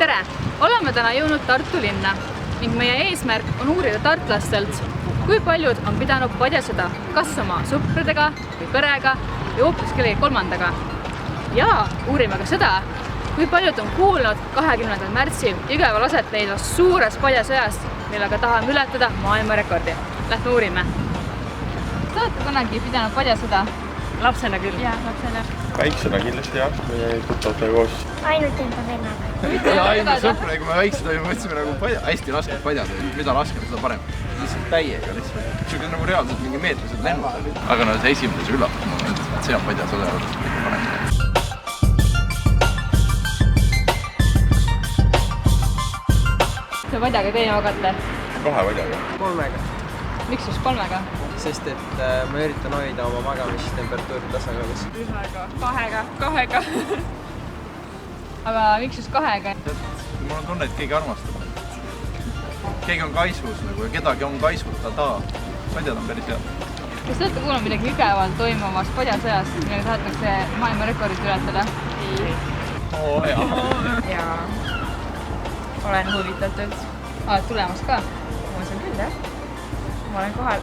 tere! Oleme täna jõudnud Tartu linna ning meie eesmärk on uurida tartlastelt, kui paljud on pidanud padjasõda kas oma sõpradega või perega või hoopis kellegi kolmandaga. Ja uurime ka seda, kui paljud on kuulnud 20. märtsil Jõgeval aset leidvast suurest padjasõjast, millega tahame ületada maailmarekordi. Lähme uurime. Te olete kunagi pidanud padjasõda? Lapsena küll. Jaa, lapsena. Väiksena kindlasti jah, meie tuttavate koos. Ainult enda vennaga. Ainult sõpra, kui me väiksed olime, mõtlesime nagu hästi raskelt padjad, mida raskem, seda parem. Lihtsalt täiega lihtsalt. See nagu reaalselt mingi meetrised lennud olid. Aga no see esimene üllatusmoment, et see on padjasõda olnud kõige parem. Mis padjaga teie magate? 2 padjaga. 3-ga. Miks just 3-ga? Sest et ma üritan hoida oma magamistemperatuuri tasakaalus. 1-ga, 2-ga. Aga miks just 2-ga? Mul on tunne, et keegi armastab. Keegi on kaisus nagu ja kedagi on kaisutada. Padjad on päris head. Kas te olete kuulnud midagi Jõgeval toimuvast padjasõjast, millega tahetakse maailmarekordit ületada? Jaa. Olen huvitatud. Oled tulemas ka? Ma usun küll, jah. Ma olen kohal.